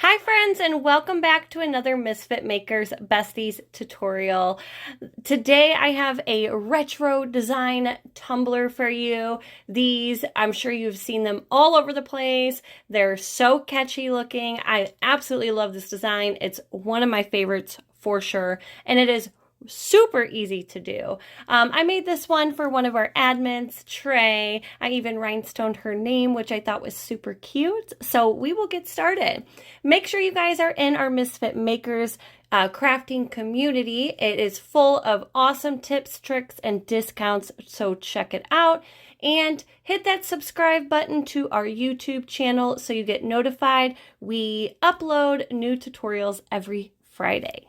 Hi friends, and welcome back to another Misfit Makers Besties tutorial. Today I have a retro design tumbler for you. These, I'm sure you've seen them all over the place. They're so catchy looking. I absolutely love this design. It's one of my favorites for sure, and it is super easy to do. I made this one for one of our admins, Trey. I even rhinestoned her name, which I thought was super cute. So we will get started. Make sure you guys are in our Misfit Makers crafting community. It is full of awesome tips, tricks, and discounts, so check it out. And hit that subscribe button to our YouTube channel so you get notified. We upload new tutorials every Friday.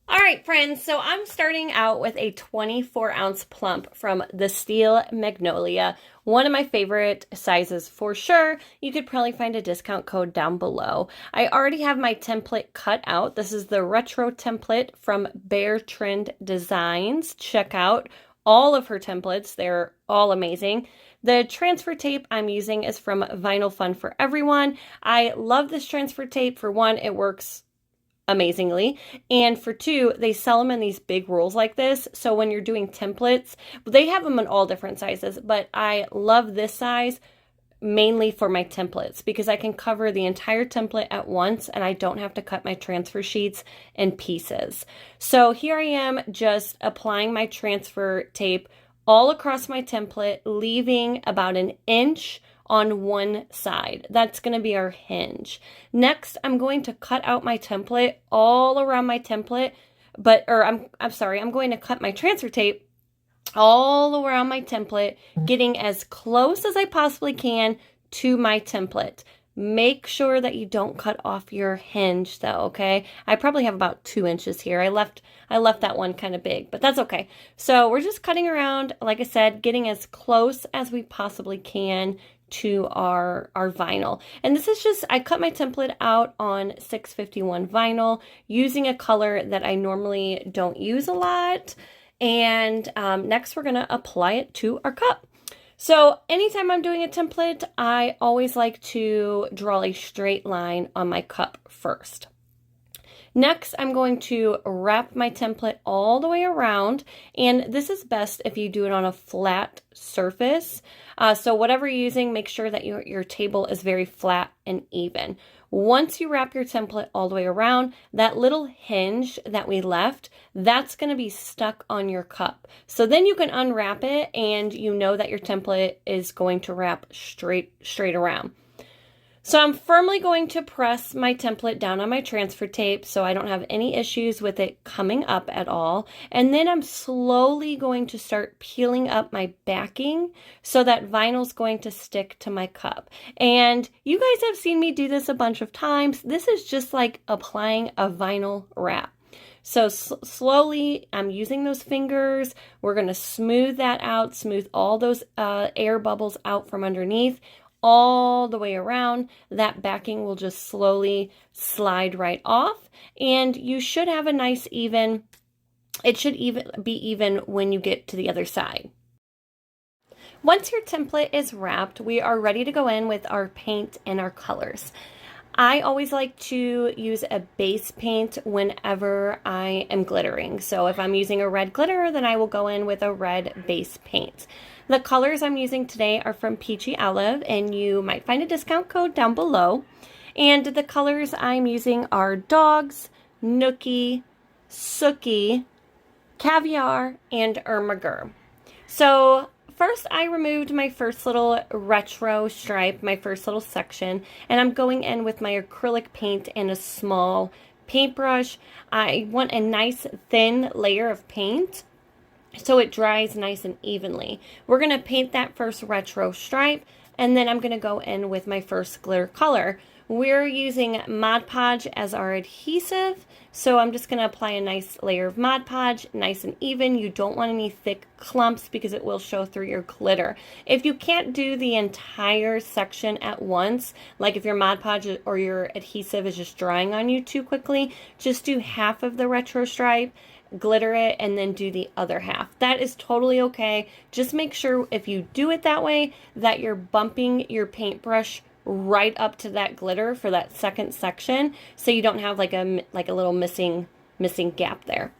All right, friends, so I'm starting out with a 24-ounce plump from the Steel Magnolia, one of my favorite sizes for sure. You could probably find a discount code down below. I already have my template cut out. This is the retro template from Bear Trend Designs. Check out all of her templates. They're all amazing. The transfer tape I'm using is from Vinyl Fun for Everyone. I love this transfer tape. For one, it works amazingly, and for two, they sell them in these big rolls like this, so when you're doing templates, they have them in all different sizes, but I love this size mainly for my templates because I can cover the entire template at once and I don't have to cut my transfer sheets in pieces. So here I am just applying my transfer tape all across my template, leaving about an inch on one side. That's going to be our hinge. Next, I'm going to cut out my template all around my template, I'm going to cut my transfer tape all around my template, getting as close as I possibly can to my template. Make sure that you don't cut off your hinge though, okay? I probably have about 2 inches here. I left that one kind of big, but that's okay. So we're just cutting around, like I said, getting as close as we possibly can to our vinyl. And this is just, I cut my template out on 651 vinyl using a color that I normally don't use a lot. And next we're gonna apply it to our cup. So anytime I'm doing a template, I always like to draw a straight line on my cup first. Next, I'm going to wrap my template all the way around, and this is best if you do it on a flat surface. So whatever you're using, make sure that your table is very flat and even. Once you wrap your template all the way around, that little hinge that we left, that's going to be stuck on your cup. So then you can unwrap it and you know that your template is going to wrap straight around. So I'm firmly going to press my template down on my transfer tape so I don't have any issues with it coming up at all. And then I'm slowly going to start peeling up my backing so that vinyl's going to stick to my cup. And you guys have seen me do this a bunch of times. This is just like applying a vinyl wrap. So slowly, I'm using those fingers. We're going to smooth that out, smooth all those air bubbles out from underneath, all the way around. That backing will just slowly slide right off, and you should have a nice even, it should be even when you get to the other side. Once your template is wrapped, we are ready to go in with our paint and our colors. I always like to use a base paint whenever I am glittering. So if I'm using a red glitter, then I will go in with a red base paint. The colors I'm using today are from Peachy Olive, and you might find a discount code down below. And the colors I'm using are Dawgs, Nookie, Sookie, Caviar, and Ermagurd. So first, I removed my first little retro stripe, my first little section, and I'm going in with my acrylic paint and a small paintbrush. I want a nice thin layer of paint so it dries nice and evenly. We're going to paint that first retro stripe, and then I'm going to go in with my first glitter color. We're using Mod Podge as our adhesive, so I'm just going to apply a nice layer of Mod Podge, nice and even. You don't want any thick clumps because it will show through your glitter. If you can't do the entire section at once, like if your Mod Podge or your adhesive is just drying on you too quickly, just do half of the retro stripe, glitter it, and then do the other half. That is totally okay. Just make sure if you do it that way that you're bumping your paintbrush right up to that glitter for that second section, so you don't have like a little missing gap there.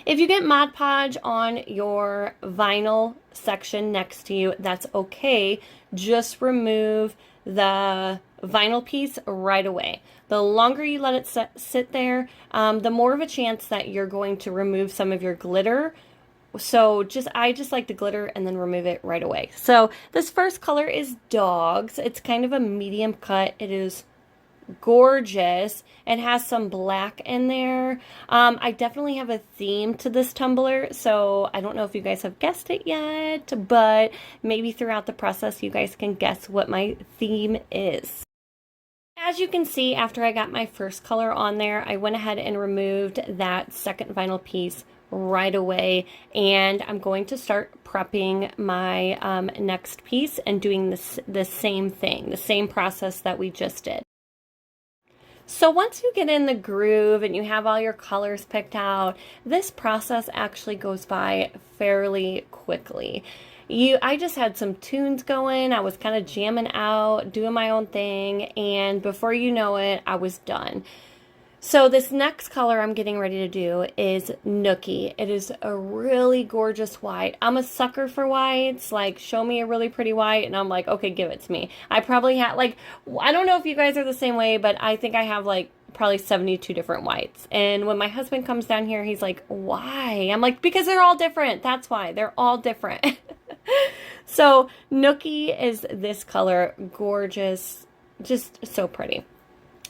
If you get Mod Podge on your vinyl section next to you, that's okay. Just remove the vinyl piece right away. The longer you let it sit there, the more of a chance that you're going to remove some of your glitter. So I just like the glitter and then remove it right away. So this first color is Dawgs. It's kind of a medium cut. It is gorgeous. It has some black in there. I definitely have a theme to this tumbler, so I don't know if you guys have guessed it yet, but maybe throughout the process you guys can guess what my theme is. As you can see, after I got my first color on there, I went ahead and removed that second vinyl piece right away, and I'm going to start prepping my next piece and doing the same thing, the same process that we just did. So once you get in the groove and you have all your colors picked out, this process actually goes by fairly quickly. I just had some tunes going, I was kind of jamming out, doing my own thing, and before you know it, I was done. So this next color I'm getting ready to do is Nookie. It is a really gorgeous white. I'm a sucker for whites. Like, show me a really pretty white, and I'm like, okay, give it to me. I probably have, like, I don't know if you guys are the same way, but I think I have, like, probably 72 different whites. And when my husband comes down here, he's like, why? I'm like, because they're all different. That's why. They're all different. So Nookie is this color. Gorgeous. Just so pretty.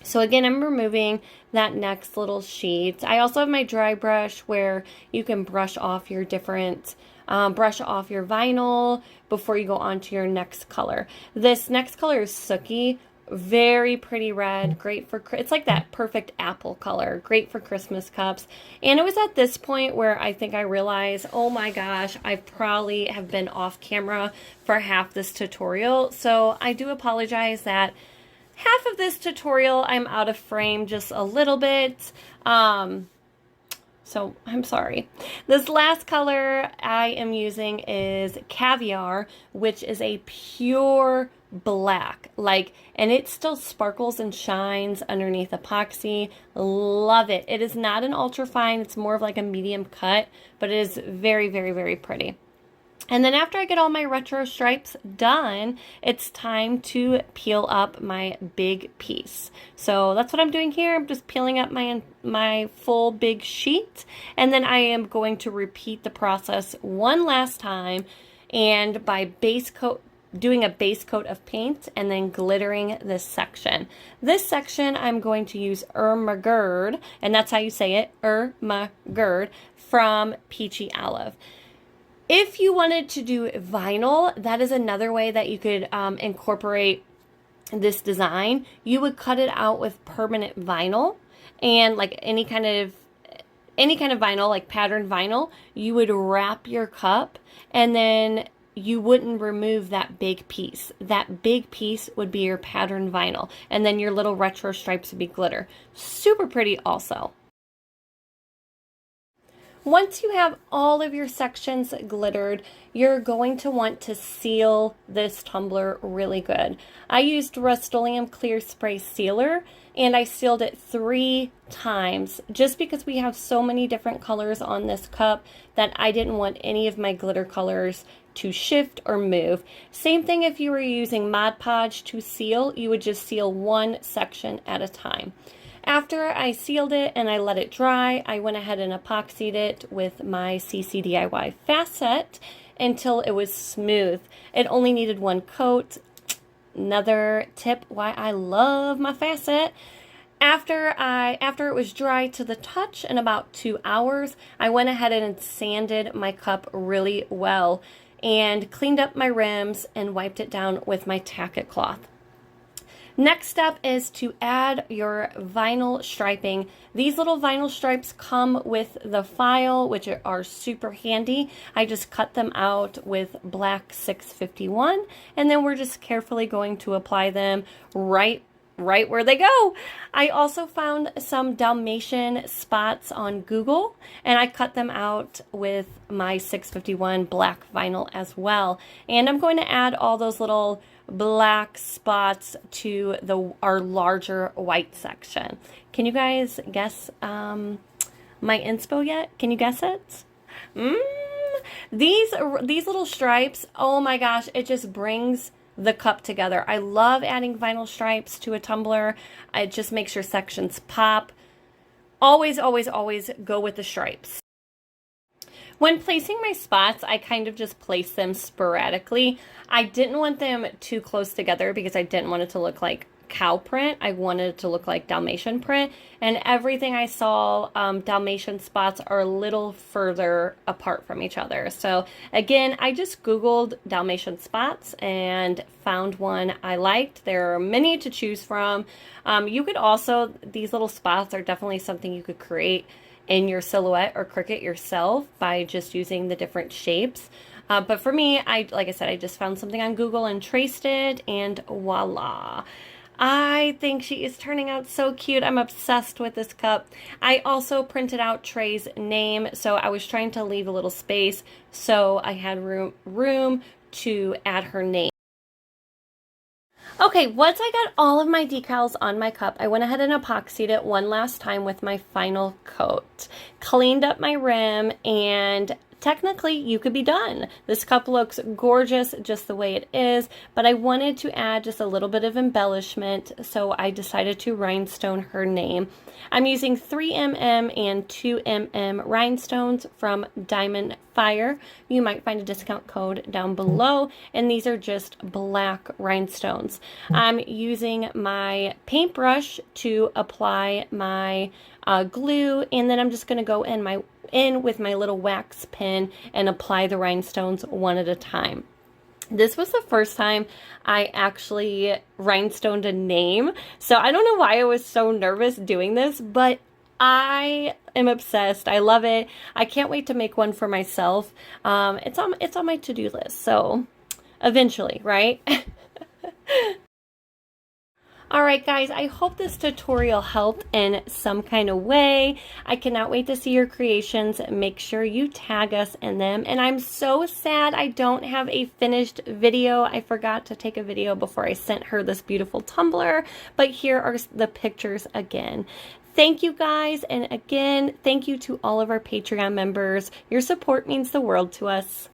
So again, I'm removing that next little sheet. I also have my dry brush where you can brush off your different, brush off your vinyl before you go on to your next color. This next color is Sookie. Very pretty red, great for, it's like that perfect apple color, great for Christmas cups. And it was at this point where I think I realized, oh my gosh, I probably have been off camera for half this tutorial. So I do apologize that half of this tutorial I'm out of frame just a little bit, so I'm sorry. This last color I am using is Caviar, which is a pure black, like, and it still sparkles and shines underneath epoxy. Love it. It is not an ultra fine, it's more of like a medium cut, but it is very, very, very pretty. And then after I get all my retro stripes done, it's time to peel up my big piece. So that's what I'm doing here. I'm just peeling up my full big sheet. And then I am going to repeat the process one last time, and by doing a base coat of paint and then glittering this section. This section I'm going to use Ermagurd, and that's how you say it, Ermagurd, from Peachy Olive. If you wanted to do vinyl, that is another way that you could incorporate this design. You would cut it out with permanent vinyl, and like any kind of vinyl, like patterned vinyl, you would wrap your cup, and then you wouldn't remove that big piece. That big piece would be your patterned vinyl, and then your little retro stripes would be glitter. Super pretty also. Once you have all of your sections glittered, you're going to want to seal this tumbler really good. I used Rust-Oleum Clear Spray Sealer, and I sealed it 3 times just because we have so many different colors on this cup that I didn't want any of my glitter colors to shift or move. Same thing if you were using Mod Podge to seal, you would just seal one section at a time. After I sealed it and I let it dry, I went ahead and epoxied it with my CCDIY fast set until it was smooth. It only needed 1 coat. Another tip why I love my fast set. After it was dry to the touch in about 2 hours, I went ahead and sanded my cup really well and cleaned up my rims and wiped it down with my tack cloth. Next step is to add your vinyl striping. These little vinyl stripes come with the file, which are super handy. I just cut them out with black 651, and then we're just carefully going to apply them right where they go. I also found some Dalmatian spots on Google, and I cut them out with my 651 black vinyl as well. And I'm going to add all those little black spots to our larger white section. Can you guys guess my inspo yet? Can you guess it? These little stripes, oh my gosh, it just brings the cup together. I love adding vinyl stripes to a tumbler. It just makes your sections pop. Always, always, always go with the stripes. When placing my spots, I kind of just place them sporadically. I didn't want them too close together because I didn't want it to look like cow print. I wanted it to look like Dalmatian print. And everything I saw, Dalmatian spots are a little further apart from each other. So again, I just Googled Dalmatian spots and found one I liked. There are many to choose from. You could also, these little spots are definitely something you could create in your silhouette or Cricut yourself by just using the different shapes. But for me, like I said, I just found something on Google and traced it, and voila. I think she is turning out so cute. I'm obsessed with this cup. I also printed out Trey's name, so I was trying to leave a little space so I had room to add her name. Okay, once I got all of my decals on my cup, I went ahead and epoxied it one last time with my final coat. Cleaned up my rim, and technically you could be done. This cup looks gorgeous just the way it is, but I wanted to add just a little bit of embellishment, so I decided to rhinestone her name. I'm using 3mm and 2mm rhinestones from Diamond Fire. You might find a discount code down below, and these are just black rhinestones. I'm using my paintbrush to apply my glue, and then I'm just going to go in with my little wax pen and apply the rhinestones one at a time. This was the first time I actually rhinestoned a name, so I don't know why I was so nervous doing this, but I am obsessed. I love it. I can't wait to make one for myself. It's on my to-do list, so eventually, right? Alright guys, I hope this tutorial helped in some kind of way. I cannot wait to see your creations. Make sure you tag us in them. And I'm so sad I don't have a finished video. I forgot to take a video before I sent her this beautiful tumbler. But here are the pictures again. Thank you guys, and again, thank you to all of our Patreon members. Your support means the world to us.